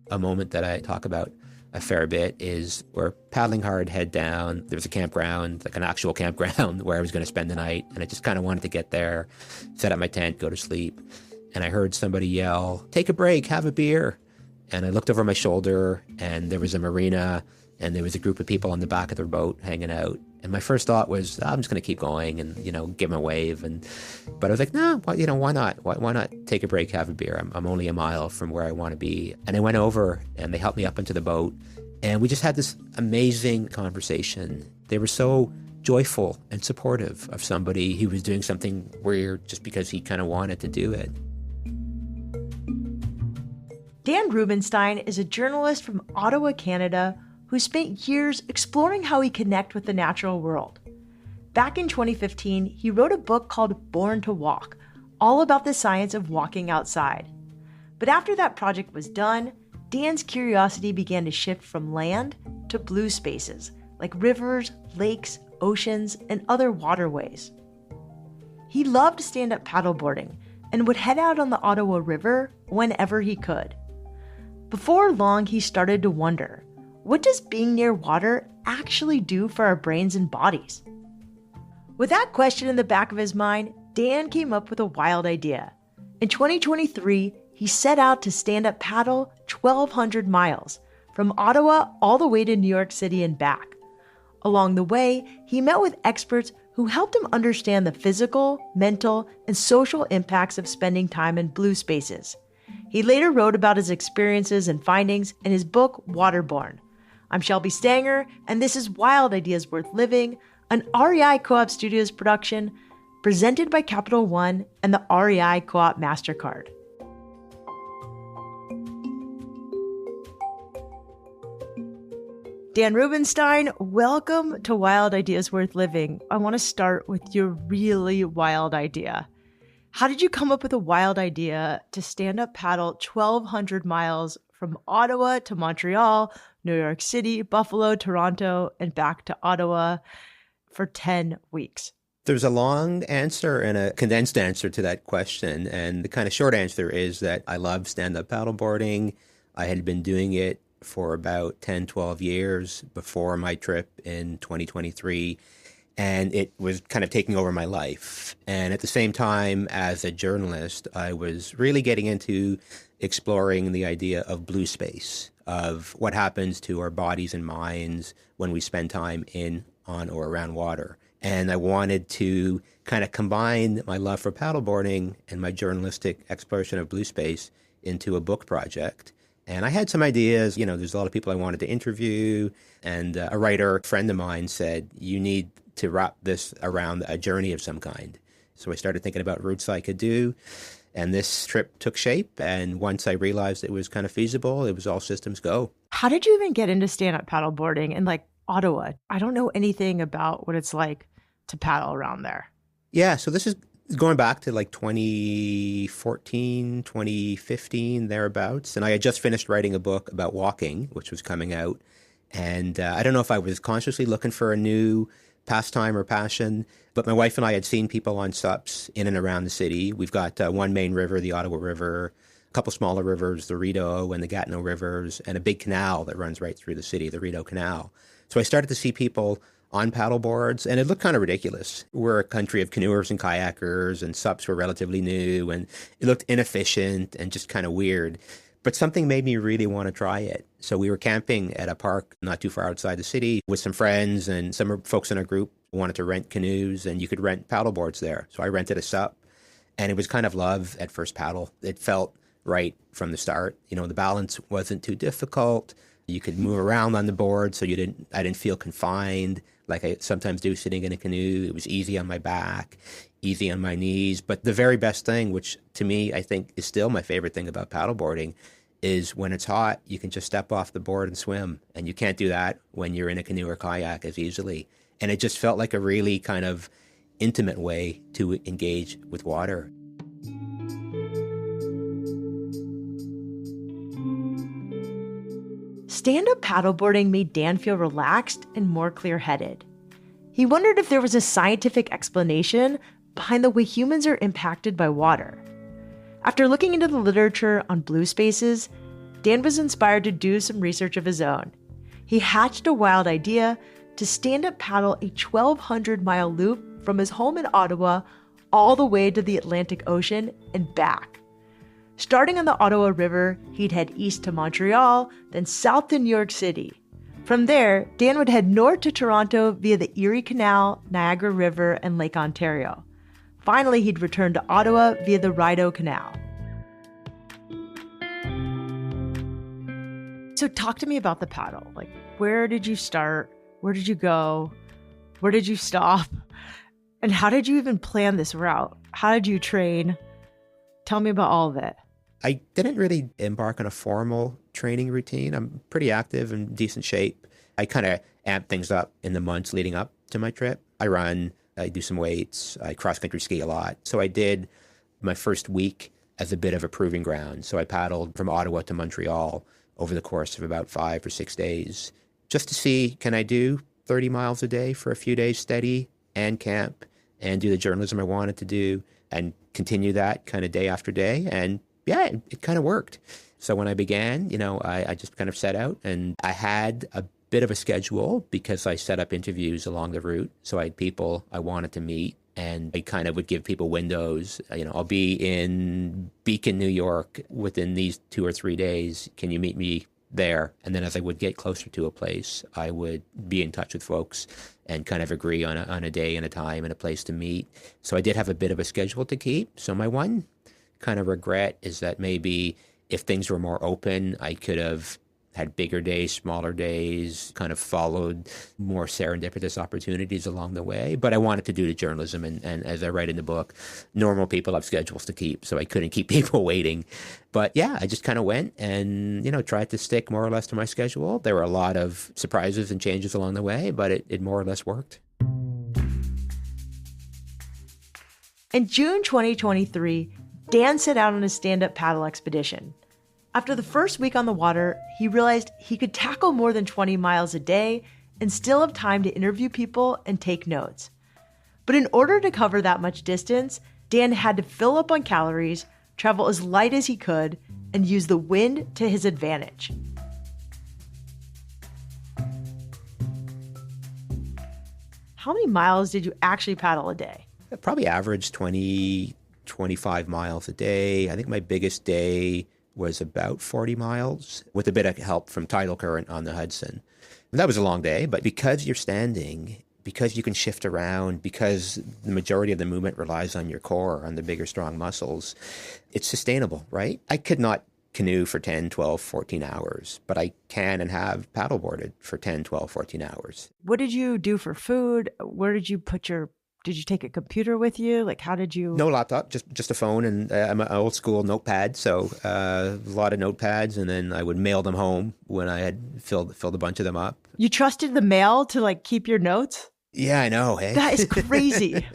A moment that I talk about a fair bit is we're paddling hard, head down. There was a campground, like an actual campground where I was going to spend the night. And I just kind of wanted to get there, set up my tent, go to sleep. And I heard somebody yell, "Take a break, have a beer." And I looked over my shoulder and there was a marina and there was a group of people on the back of their boat hanging out. And my first thought was, I'm just going to keep going and, give them a wave. But I was like, no, why not? Why not take a break, have a beer? I'm only a mile from where I want to be. And I went over and they helped me up into the boat. And we just had this amazing conversation. They were so joyful and supportive of somebody who was doing something weird just because he kind of wanted to do it. Dan Rubinstein is a journalist from Ottawa, Canada, who spent years exploring how we connect with the natural world. Back in 2015, he wrote a book called Born to Walk, all about the science of walking outside. But after that project was done, Dan's curiosity began to shift from land to blue spaces, like rivers, lakes, oceans, and other waterways. He loved stand-up paddleboarding and would head out on the Ottawa River whenever he could. Before long, he started to wonder, what does being near water actually do for our brains and bodies? With that question in the back of his mind, Dan came up with a wild idea. In 2023, he set out to stand-up paddle 1,200 miles, from Ottawa all the way to New York City and back. Along the way, he met with experts who helped him understand the physical, mental, and social impacts of spending time in blue spaces. He later wrote about his experiences and findings in his book, Waterborne. I'm Shelby Stanger, and this is Wild Ideas Worth Living, an REI Co-op Studios production presented by Capital One and the REI Co-op MasterCard. Dan Rubinstein, welcome to Wild Ideas Worth Living. I want to start with your really wild idea. How did you come up with a wild idea to stand up paddle 1,200 miles from Ottawa to Montreal, New York City, Buffalo, Toronto, and back to Ottawa for 10 weeks? There's a long answer and a condensed answer to that question. And the kind of short answer is that I love stand-up paddleboarding. I had been doing it for about 10, 12 years before my trip in 2023. And it was kind of taking over my life. And at the same time, as a journalist, I was really getting into exploring the idea of blue space, of what happens to our bodies and minds when we spend time in, on, or around water. And I wanted to kind of combine my love for paddleboarding and my journalistic exploration of blue space into a book project. And I had some ideas. There's a lot of people I wanted to interview. And a writer friend of mine said, you need to wrap this around a journey of some kind. So I started thinking about routes I could do. And this trip took shape. And once I realized it was kind of feasible, it was all systems go. How did you even get into stand-up paddleboarding in Ottawa? I don't know anything about what it's like to paddle around there. Yeah, so this is going back to 2014, 2015, thereabouts. And I had just finished writing a book about walking, which was coming out. And I don't know if I was consciously looking for a new pastime or passion, but my wife and I had seen people on SUPs in and around the city. We've got one main river, the Ottawa River, a couple smaller rivers, the Rideau and the Gatineau rivers, and a big canal that runs right through the city, the Rideau Canal. So I started to see people on paddle boards, and it looked kind of ridiculous. We're a country of canoers and kayakers, and SUPs were relatively new, and it looked inefficient and just kind of weird. But something made me really want to try it. So we were camping at a park not too far outside the city with some friends, and some folks in our group wanted to rent canoes, and you could rent paddle boards there. So I rented a SUP, and it was kind of love at first paddle. It felt right from the start. The balance wasn't too difficult. You could move around on the board, so I didn't feel confined like I sometimes do sitting in a canoe. It was easy on my back, easy on my knees. But the very best thing, which to me I think is still my favorite thing about paddleboarding, is when it's hot, you can just step off the board and swim. And you can't do that when you're in a canoe or kayak as easily. And it just felt like a really kind of intimate way to engage with water. Stand-up paddleboarding made Dan feel relaxed and more clear-headed. He wondered if there was a scientific explanation behind the way humans are impacted by water. After looking into the literature on blue spaces, Dan was inspired to do some research of his own. He hatched a wild idea to stand-up paddle a 1,200-mile loop from his home in Ottawa all the way to the Atlantic Ocean and back. Starting on the Ottawa River, he'd head east to Montreal, then south to New York City. From there, Dan would head north to Toronto via the Erie Canal, Niagara River, and Lake Ontario. Finally, he'd return to Ottawa via the Rideau Canal. So talk to me about the paddle. Like, where did you start? Where did you go? Where did you stop? And how did you even plan this route? How did you train? Tell me about all of it. I didn't really embark on a formal training routine. I'm pretty active and decent shape. I kind of amp things up in the months leading up to my trip. I run, I do some weights, I cross-country ski a lot. So I did my first week as a bit of a proving ground. So I paddled from Ottawa to Montreal over the course of about 5 or 6 days, just to see, can I do 30 miles a day for a few days steady and camp and do the journalism I wanted to do and continue that kind of day after day. And yeah, it kind of worked. So when I began, I just kind of set out, and I had a bit of a schedule because I set up interviews along the route. So I had people I wanted to meet, and I kind of would give people windows. I'll be in Beacon, New York within these 2 or 3 days. Can you meet me there? And then as I would get closer to a place, I would be in touch with folks and kind of agree on a day and a time and a place to meet. So I did have a bit of a schedule to keep. So my one kind of regret is that maybe if things were more open, I could have had bigger days, smaller days, kind of followed more serendipitous opportunities along the way. But I wanted to do the journalism. And as I write in the book, normal people have schedules to keep. So I couldn't keep people waiting. But yeah, I just kind of went and, tried to stick more or less to my schedule. There were a lot of surprises and changes along the way, but it more or less worked. In June 2023, Dan set out on a stand-up paddle expedition. After the first week on the water, he realized he could tackle more than 20 miles a day and still have time to interview people and take notes. But in order to cover that much distance, Dan had to fill up on calories, travel as light as he could, and use the wind to his advantage. How many miles did you actually paddle a day? I probably averaged 25 miles a day. I think my biggest day was about 40 miles with a bit of help from tidal current on the Hudson. And that was a long day, but because you're standing, because you can shift around, because the majority of the movement relies on your core, on the bigger, strong muscles, it's sustainable, right? I could not canoe for 10, 12, 14 hours, but I can and have paddleboarded for 10, 12, 14 hours. What did you do for food? Where did you put did you take a computer with you? Like, how did you? No laptop, just a phone, and I'm an old school notepad, so a lot of notepads, and then I would mail them home when I had filled a bunch of them up. You trusted the mail to keep your notes? Yeah, I know. Hey, that is crazy.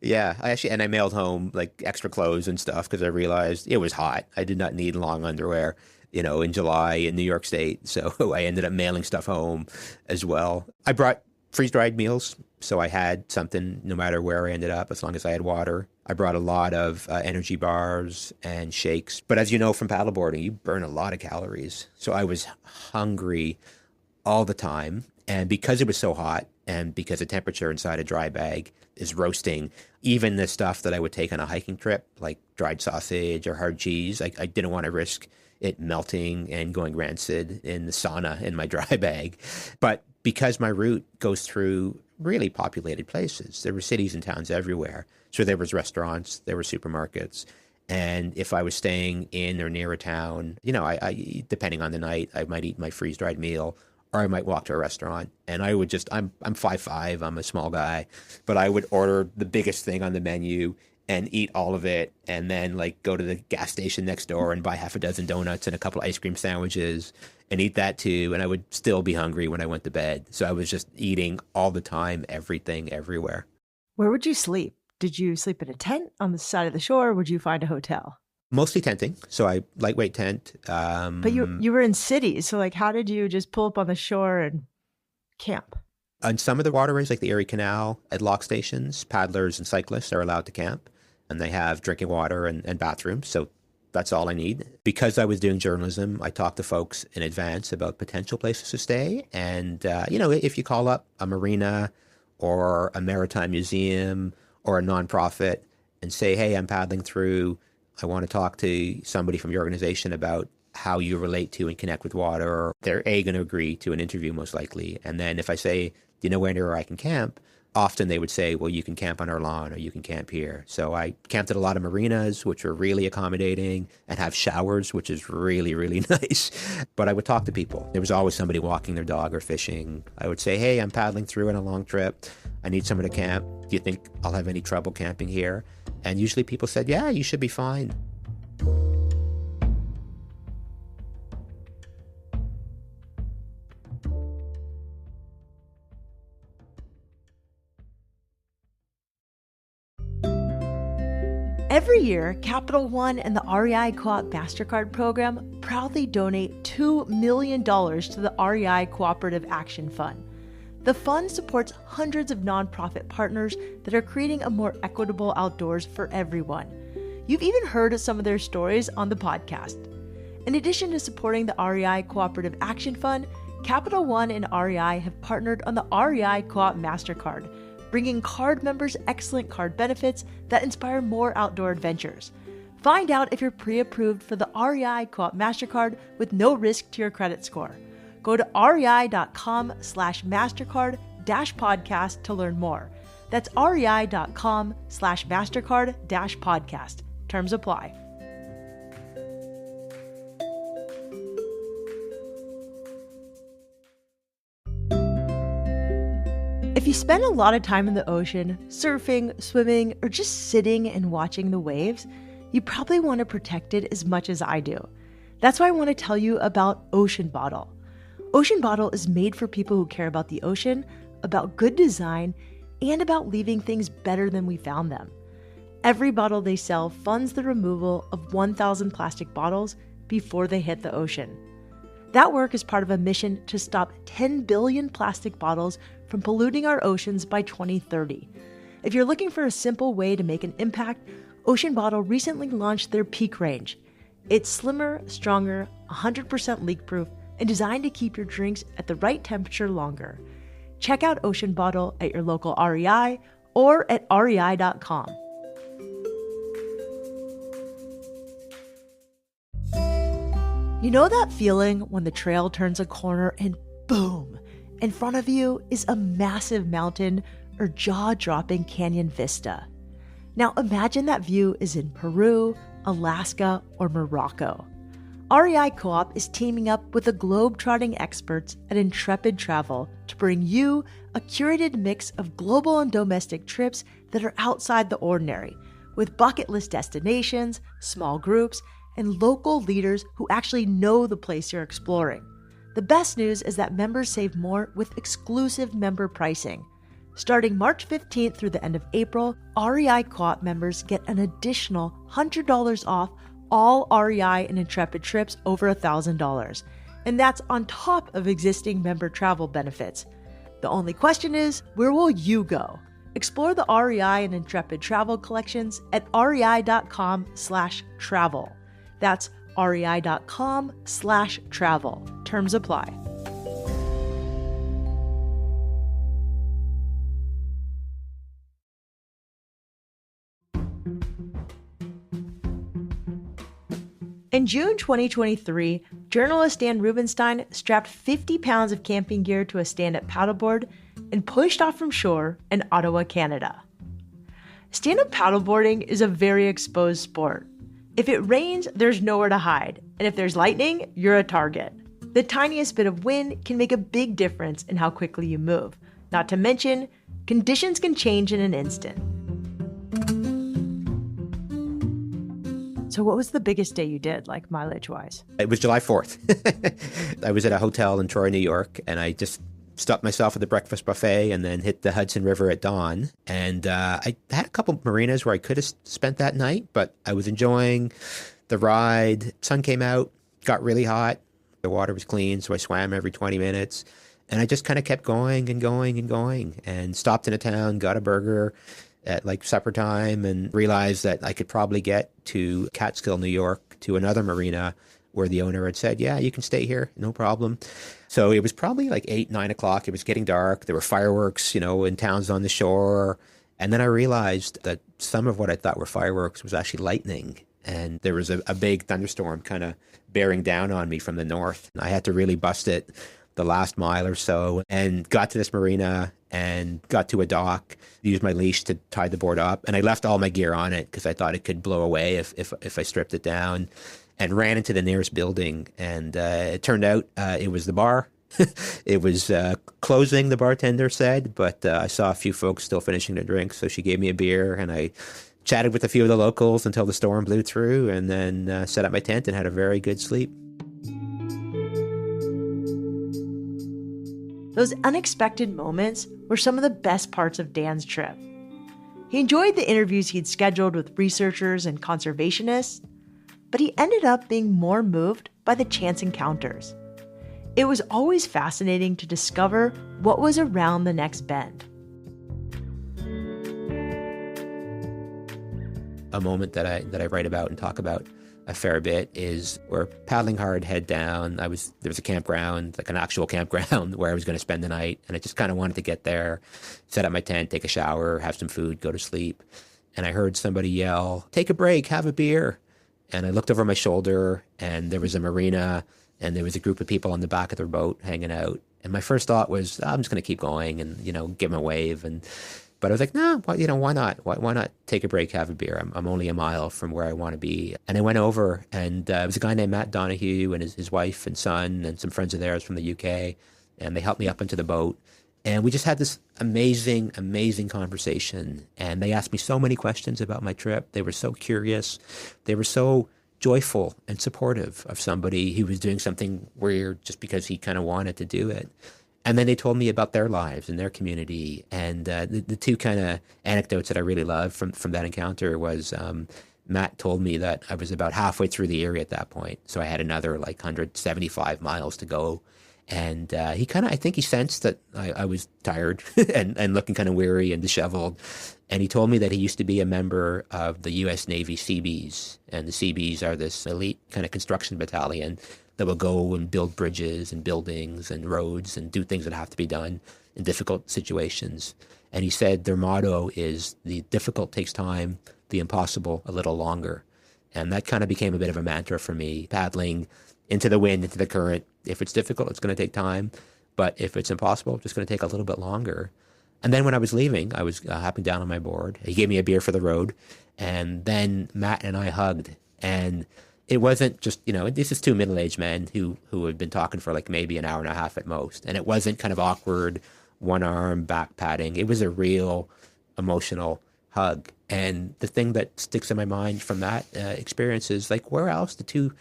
Yeah, I mailed home extra clothes and stuff because I realized it was hot. I did not need long underwear, in July in New York State, so I ended up mailing stuff home as well. I brought freeze-dried meals, so I had something no matter where I ended up, as long as I had water. I brought a lot of energy bars and shakes. But as you know from paddleboarding, you burn a lot of calories. So I was hungry all the time. And because it was so hot, and because the temperature inside a dry bag is roasting, even the stuff that I would take on a hiking trip, like dried sausage or hard cheese, I didn't want to risk it melting and going rancid in the sauna in my dry bag. But because my route goes through really populated places, there were cities and towns everywhere. So there was restaurants, there were supermarkets. And if I was staying in or near a town, I depending on the night, I might eat my freeze-dried meal, or I might walk to a restaurant. And I would I'm 5'5", I'm a small guy, but I would order the biggest thing on the menu and eat all of it, and then go to the gas station next door and buy half a dozen donuts and a couple of ice cream sandwiches and eat that too. And I would still be hungry when I went to bed. So I was just eating all the time, everything, everywhere. Where would you sleep? Did you sleep in a tent on the side of the shore? Or would you find a hotel? Mostly tenting. So I lightweight tent. But you were in cities. So how did you just pull up on the shore and camp? On some of the waterways, like the Erie Canal, at lock stations, paddlers and cyclists are allowed to camp. And they have drinking water and bathrooms. So That's all I need. Because I was doing journalism, I talked to folks in advance about potential places to stay. And, if you call up a marina or a maritime museum or a nonprofit and say, hey, I'm paddling through, I want to talk to somebody from your organization about how you relate to and connect with water, they're going to agree to an interview most likely. And then if I say, do you know where I can camp? Often they would say, well, you can camp on our lawn or you can camp here. So I camped at a lot of marinas, which are really accommodating and have showers, which is really, really nice. But I would talk to people. There was always somebody walking their dog or fishing. I would say, hey, I'm paddling through on a long trip. I need someone to camp. Do you think I'll have any trouble camping here? And usually people said, yeah, you should be fine. Every year, Capital One and the REI Co-op MasterCard program proudly donate $2 million to the REI Cooperative Action Fund. The fund supports hundreds of nonprofit partners that are creating a more equitable outdoors for everyone. You've even heard of some of their stories on the podcast. In addition to supporting the REI Cooperative Action Fund, Capital One and REI have partnered on the REI Co-op MasterCard, bringing card members excellent card benefits that inspire more outdoor adventures. Find out if you're pre-approved for the REI Co-op MasterCard with no risk to your credit score. Go to rei.com/MasterCard-podcast to learn more. That's rei.com/MasterCard-podcast. Terms apply. If you spend a lot of time in the ocean, surfing, swimming, or just sitting and watching the waves, you probably want to protect it as much as I do. That's why I want to tell you about Ocean Bottle. Ocean Bottle is made for people who care about the ocean, about good design, and about leaving things better than we found them. Every bottle they sell funds the removal of 1,000 plastic bottles before they hit the ocean. That work is part of a mission to stop 10 billion plastic bottles from polluting our oceans by 2030. If you're looking for a simple way to make an impact, Ocean Bottle recently launched their Peak range. It's slimmer, stronger, 100% leak-proof, and designed to keep your drinks at the right temperature longer. Check out Ocean Bottle at your local REI or at rei.com. You know that feeling when the trail turns a corner and boom, in front of you is a massive mountain or jaw-dropping canyon vista. Now imagine that view is in Peru, Alaska, or Morocco. REI Co-op is teaming up with the globe-trotting experts at Intrepid Travel to bring you a curated mix of global and domestic trips that are outside the ordinary, with bucket list destinations, small groups, and local leaders who actually know the place you're exploring. The best news is that members save more with exclusive member pricing. Starting March 15th through the end of April, REI Co-op members get an additional $100 off all REI and Intrepid trips over $1,000. And that's on top of existing member travel benefits. The only question is, where will you go? Explore the REI and Intrepid travel collections at rei.com/travel. That's rei.com/travel. Terms apply. In June 2023, journalist Dan Rubinstein strapped 50 pounds of camping gear to a stand-up paddleboard and pushed off from shore in Ottawa, Canada. Stand-up paddleboarding is a very exposed sport. If it rains, there's nowhere to hide, and if there's lightning, you're a target. The tiniest bit of wind can make a big difference in how quickly you move. Not to mention, conditions can change in an instant. So what was the biggest day you did, like mileage-wise? It was July 4th. I was at a hotel in Troy, New York, and I just stopped myself at the breakfast buffet and then hit the Hudson River at dawn. And I had a couple marinas where I could have spent that night, but I was enjoying the ride. Sun came out, got really hot. The water was clean, so I swam every 20 minutes. And I just kind of kept going and going and going and stopped in a town, got a burger, at like supper time and realized that I could probably get to Catskill, New York, to another marina where the owner had said, yeah, you can stay here, no problem. So it was probably like 8, 9 o'clock. It was getting dark. There were fireworks, in towns on the shore. And then I realized that some of what I thought were fireworks was actually lightning. And there was a big thunderstorm kind of bearing down on me from the north. I had to really bust it the last mile or so and got to this marina and got to a dock, used my leash to tie the board up. And I left all my gear on it because I thought it could blow away if I stripped it down, and ran into the nearest building. And it turned out it was the bar. It was closing, the bartender said, but I saw a few folks still finishing their drinks. So she gave me a beer and I chatted with a few of the locals until the storm blew through, and then set up my tent and had a very good sleep. Those unexpected moments were some of the best parts of Dan's trip. He enjoyed the interviews he'd scheduled with researchers and conservationists, but he ended up being more moved by the chance encounters. It was always fascinating to discover what was around the next bend. A moment that I write about and talk about a fair bit is we're paddling hard, head down. There was a campground, like an actual campground, where I was going to spend the night, and I just kind of wanted to get there, set up my tent, take a shower, have some food, go to sleep. And I heard somebody yell, "Take a break, have a beer." And I looked over my shoulder, and there was a marina, and there was a group of people on the back of their boat hanging out. And my first thought was, I'm just going to keep going and, give them a wave. But I was like, no, why not? Why not take a break, have a beer? I'm only a mile from where I want to be. And I went over, and it was a guy named Matt Donahue and his wife and son and some friends of theirs from the UK. And they helped me up into the boat. And we just had this amazing, amazing conversation. And they asked me so many questions about my trip. They were so curious. They were so joyful and supportive of somebody who was doing something weird just because he kind of wanted to do it. And then they told me about their lives and their community. And the two kind of anecdotes that I really loved from that encounter was Matt told me that I was about halfway through the area at that point. So I had another 175 miles to go. And I think he sensed that I was tired and looking kind of weary and disheveled. And he told me that he used to be a member of the U.S. Navy Seabees. And the Seabees are this elite kind of construction battalion that will go and build bridges and buildings and roads and do things that have to be done in difficult situations. And he said their motto is, the difficult takes time, the impossible a little longer. And that kind of became a bit of a mantra for me, paddling into the wind, into the current. If it's difficult, it's going to take time. But if it's impossible, it's just going to take a little bit longer. And then when I was leaving, I was hopping down on my board. He gave me a beer for the road. And then Matt and I hugged. And it wasn't just, this is two middle-aged men who had been talking for maybe an hour and a half at most. And it wasn't kind of awkward, one-arm back patting. It was a real emotional hug. And the thing that sticks in my mind from that experience is, where else do two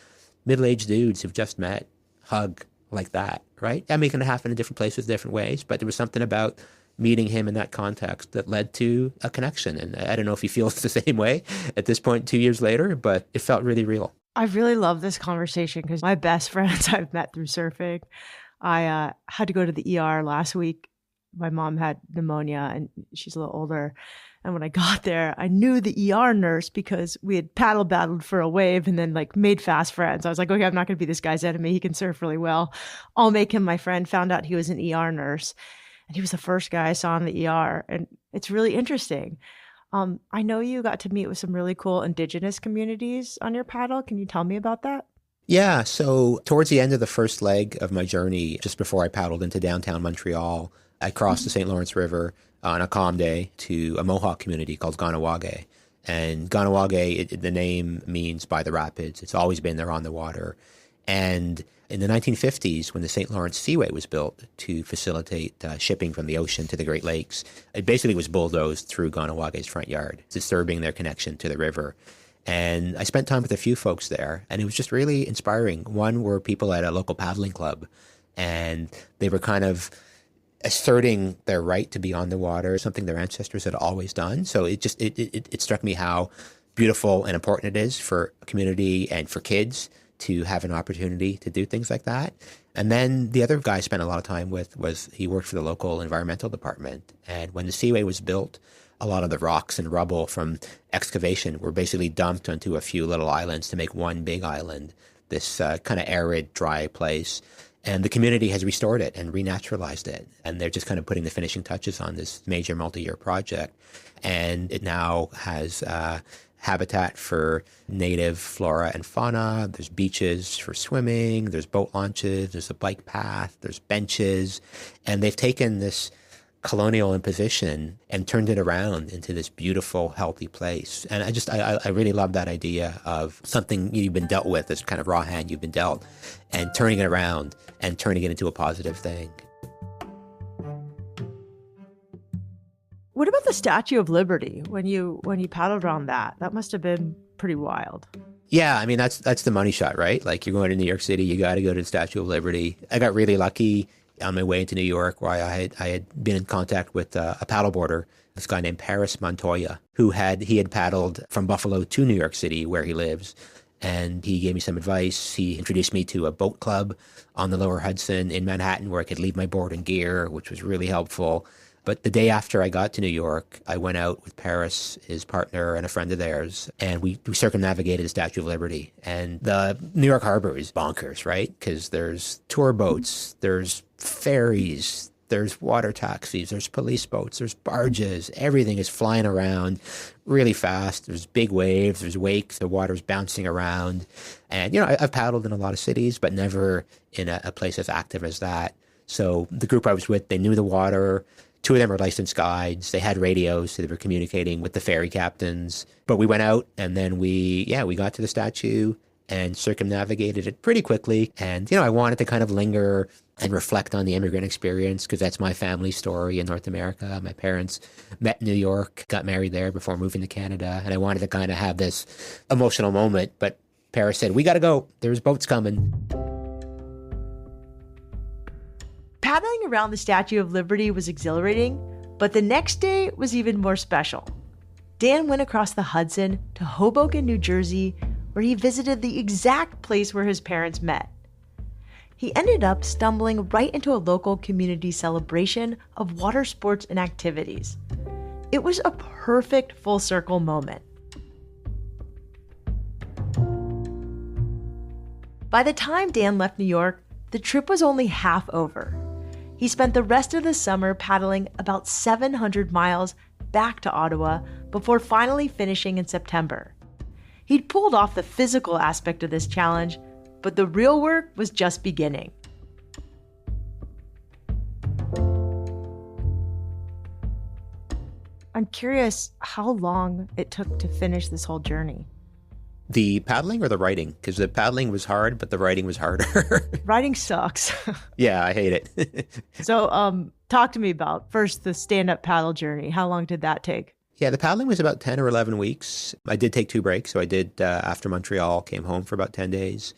middle-aged dudes who've just met hug like that, right? I mean, it can happen in different places, different ways, but there was something about meeting him in that context that led to a connection. And I don't know if he feels the same way at this point 2 years later, but it felt really real. I really love this conversation because my best friends I've met through surfing. I had to go to the ER last week. My mom had pneumonia and she's a little older. And when I got there, I knew the ER nurse because we had paddle battled for a wave and then made fast friends. I was like, okay, I'm not going to be this guy's enemy. He can surf really well. I'll make him my friend. Found out he was an ER nurse. And he was the first guy I saw in the ER. And it's really interesting. I know you got to meet with some really cool indigenous communities on your paddle. Can you tell me about that? Yeah. So towards the end of the first leg of my journey, just before I paddled into downtown Montreal, I crossed the St. Lawrence River on a calm day to a Mohawk community called Ganawage. And Ganawage, the name means by the rapids. It's always been there on the water. And in the 1950s, when the St. Lawrence Seaway was built to facilitate shipping from the ocean to the Great Lakes, it basically was bulldozed through Ganawage's front yard, disturbing their connection to the river. And I spent time with a few folks there, and it was just really inspiring. One were people at a local paddling club, and they were kind of asserting their right to be on the water, something their ancestors had always done. So it struck me how beautiful and important it is for a community and for kids to have an opportunity to do things like that. And then the other guy I spent a lot of time with he worked for the local environmental department. And when the Seaway was built, a lot of the rocks and rubble from excavation were basically dumped onto a few little islands to make one big island, this kind of arid, dry place. And the community has restored it and renaturalized it. And they're just kind of putting the finishing touches on this major multi-year project. And it now has habitat for native flora and fauna. There's beaches for swimming. There's boat launches. There's a bike path. There's benches. And they've taken this colonial imposition and turned it around into this beautiful, healthy place. And I really love that idea of something you've been dealt with, this kind of raw hand you've been dealt, and turning it around and turning it into a positive thing. What about the Statue of Liberty when you paddled around that? That must have been pretty wild. Yeah, I mean, that's the money shot, right? Like, you're going to New York City, you got to go to the Statue of Liberty. I got really lucky on my way into New York, where I had been in contact with a paddleboarder, this guy named Paris Montoya, he had paddled from Buffalo to New York City, where he lives. And he gave me some advice. He introduced me to a boat club on the Lower Hudson in Manhattan where I could leave my board and gear, which was really helpful. But the day after I got to New York, I went out with Paris, his partner, and a friend of theirs, and we circumnavigated the Statue of Liberty. And the New York Harbor is bonkers, right? Because there's tour boats, there's ferries, there's water taxis, there's police boats, there's barges. Everything is flying around really fast. There's big waves, there's wakes, the water's bouncing around. And, I've paddled in a lot of cities, but never in a place as active as that. So the group I was with, they knew the water. Two of them were licensed guides. They had radios, so they were communicating with the ferry captains. But we went out, and then we got to the statue and circumnavigated it pretty quickly. And, I wanted to kind of linger and reflect on the immigrant experience, because that's my family story in North America. My parents met in New York, got married there before moving to Canada. And I wanted to kind of have this emotional moment. But Paris said, "We got to go. There's boats coming." Paddling around the Statue of Liberty was exhilarating, but the next day was even more special. Dan went across the Hudson to Hoboken, New Jersey, where he visited the exact place where his parents met. He ended up stumbling right into a local community celebration of water sports and activities. It was a perfect full circle moment. By the time Dan left New York, the trip was only half over. He spent the rest of the summer paddling about 700 miles back to Ottawa before finally finishing in September. He'd pulled off the physical aspect of this challenge, but the real work was just beginning. I'm curious how long it took to finish this whole journey. The paddling or the writing? Because the paddling was hard, but the writing was harder. Writing sucks. Yeah, I hate it. So talk to me about first the stand-up paddle journey. How long did that take? Yeah, the paddling was about 10 or 11 weeks. I did take 2 breaks. So I did, after Montreal, came home for about 10 days.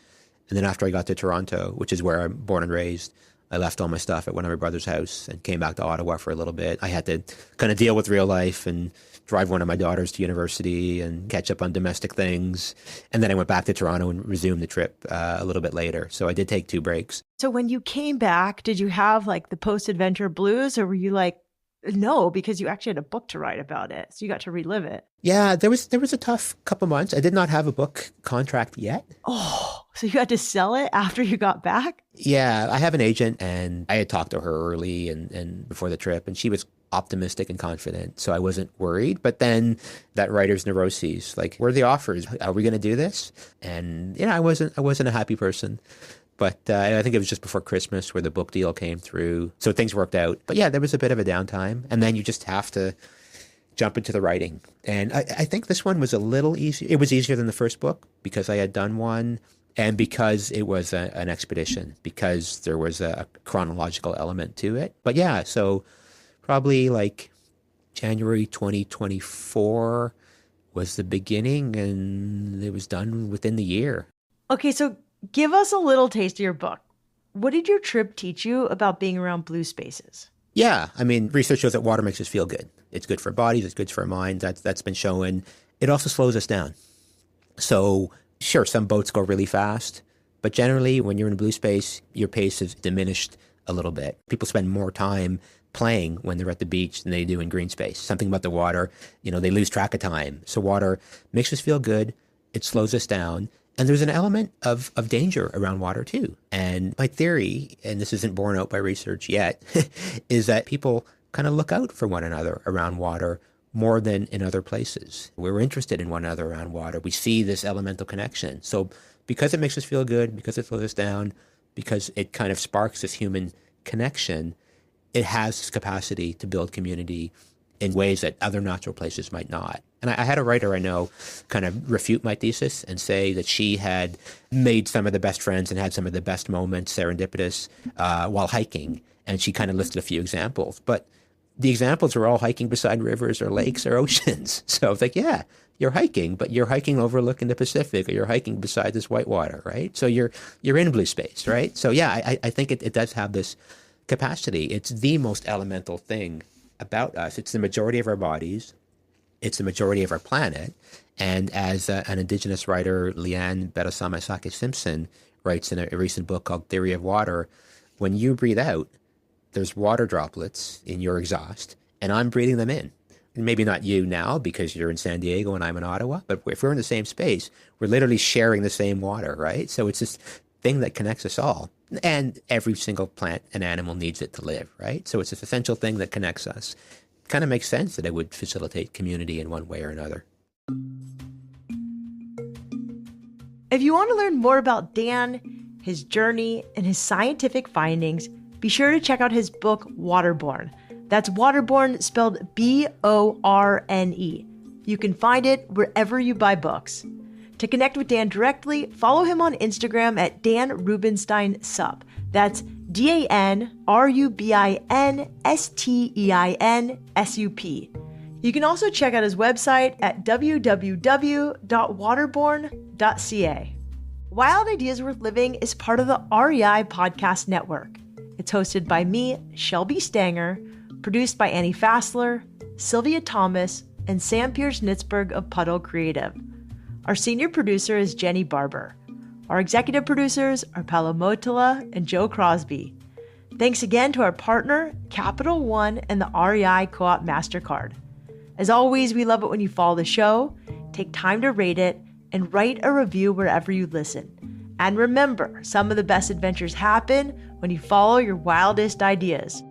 And then after I got to Toronto, which is where I'm born and raised, I left all my stuff at one of my brother's house and came back to Ottawa for a little bit. I had to kind of deal with real life and drive one of my daughters to university and catch up on domestic things. And then I went back to Toronto and resumed the trip a little bit later. So I did take 2 breaks. So when you came back, did you have like the post-adventure blues, or were you like, no, because you actually had a book to write about it, so you got to relive it? Yeah, there was a tough couple months. I did not have a book contract yet. Oh, so you had to sell it after you got back? Yeah, I have an agent, and I had talked to her early and before the trip, and she was optimistic and confident, so I wasn't worried. But then that writer's neuroses, like, where are the offers? Are we going to do this? And I wasn't a happy person. But I think it was just before Christmas where the book deal came through. So things worked out. But yeah, there was a bit of a downtime. And then you just have to jump into the writing. And I think this one was a little easier. It was easier than the first book because I had done one and because it was an expedition, because there was a chronological element to it. But yeah, so probably like January 2024 was the beginning, and it was done within the year. Okay, so give us a little taste of your book. What did your trip teach you about being around blue spaces? Yeah, I mean, research shows that water makes us feel good. It's good for our bodies. It's good for our minds. That's been shown. It also slows us down. So sure, some boats go really fast, but generally when you're in a blue space, your pace is diminished a little bit. People spend more time playing when they're at the beach than they do in green space. Something about the water, they lose track of time. So water makes us feel good. It slows us down. And there's an element of danger around water too. And my theory, and this isn't borne out by research yet, is that people kind of look out for one another around water more than in other places. We're interested in one another around water. We see this elemental connection. So because it makes us feel good, because it slows us down, because it kind of sparks this human connection, it has this capacity to build community in ways that other natural places might not. And I had a writer I know kind of refute my thesis and say that she had made some of the best friends and had some of the best moments serendipitous while hiking. And she kind of listed a few examples. But the examples were all hiking beside rivers or lakes or oceans. So it's like, yeah, you're hiking, but you're hiking overlooking the Pacific, or you're hiking beside this white water, right? So you're in blue space, right? So yeah, I think it does have this capacity. It's the most elemental thing about us. It's the majority of our bodies. It's the majority of our planet. And as an Indigenous writer, Leanne Betasame Simpson, writes in a recent book called Theory of Water, when you breathe out, there's water droplets in your exhaust, and I'm breathing them in. Maybe not you now because you're in San Diego and I'm in Ottawa, but if we're in the same space, we're literally sharing the same water, right? So it's this thing that connects us all. And every single plant and animal needs it to live, right? So it's this essential thing that connects us. It kind of makes sense that it would facilitate community in one way or another. If you want to learn more about Dan, his journey, and his scientific findings, be sure to check out his book, Waterborne. That's Waterborne spelled B-O-R-N-E. You can find it wherever you buy books. To connect with Dan directly, follow him on Instagram at Dan Rubinstein Sup. That's DanRubinsteinSup. You can also check out his website at www.waterborne.ca. Wild Ideas Worth Living is part of the REI Podcast Network. It's hosted by me, Shelby Stanger, produced by Annie Fassler, Sylvia Thomas, and Sam Pierce-Nitzberg of Puddle Creative. Our senior producer is Jenny Barber. Our executive producers are Paolo Motola and Joe Crosby. Thanks again to our partner, Capital One and the REI Co-op MasterCard. As always, we love it when you follow the show, take time to rate it, and write a review wherever you listen. And remember, some of the best adventures happen when you follow your wildest ideas.